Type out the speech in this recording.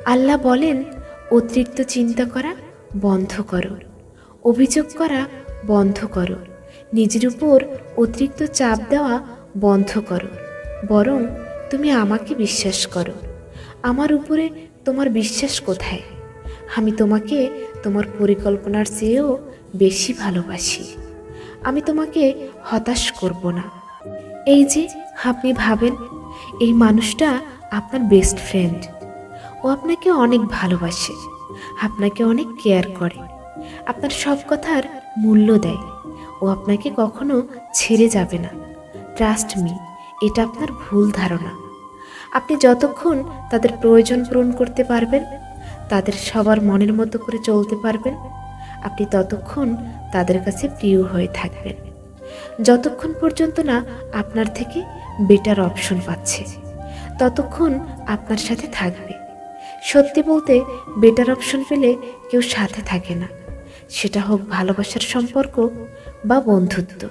আল্লাহ বলেন, অতিরিক্ত চিন্তা করা বন্ধ করো, অভিযোগ করা বন্ধ করো, নিজের উপর অতিরিক্ত চাপ দেওয়া বন্ধ করো। বরং তুমি আমাকে বিশ্বাস করো। আমার উপরে তোমার বিশ্বাস কোথায়? আমি তোমাকে তোমার পরিকল্পনার চেয়েও বেশি ভালোবাসি। আমি তোমাকে হতাশ করব না। এই যে আপনি ভাবেন এই মানুষটা আপনার বেস্ট ফ্রেন্ড, ও আপনাকে অনেক ভালোবাসে, আপনাকে অনেক কেয়ার করে, আপনার সব কথার মূল্য দেয়। ও আপনাকে কখনো ছেড়ে যাবে না। ট্রাস্ট মি, এটা আপনার ভুল ধারণা। আপনি যতক্ষণ তাদের প্রয়োজন পূরণ করতে পারবেন, তাদের সবার মনের মতো করে চলতে পারবেন, আপনি ততক্ষণ তাদের কাছে প্রিয় হয়ে থাকবেন। যতক্ষণ পর্যন্ত না আপনার থেকে বেটার অপশন পাচ্ছে, ততক্ষণ আপনার সাথে থাকবে। সত্যি বলতে, বেটার অপশন পেলে কেউ সাথে থাকে না, সেটা হোক ভালোবাসার সম্পর্ক বা বন্ধুত্ব।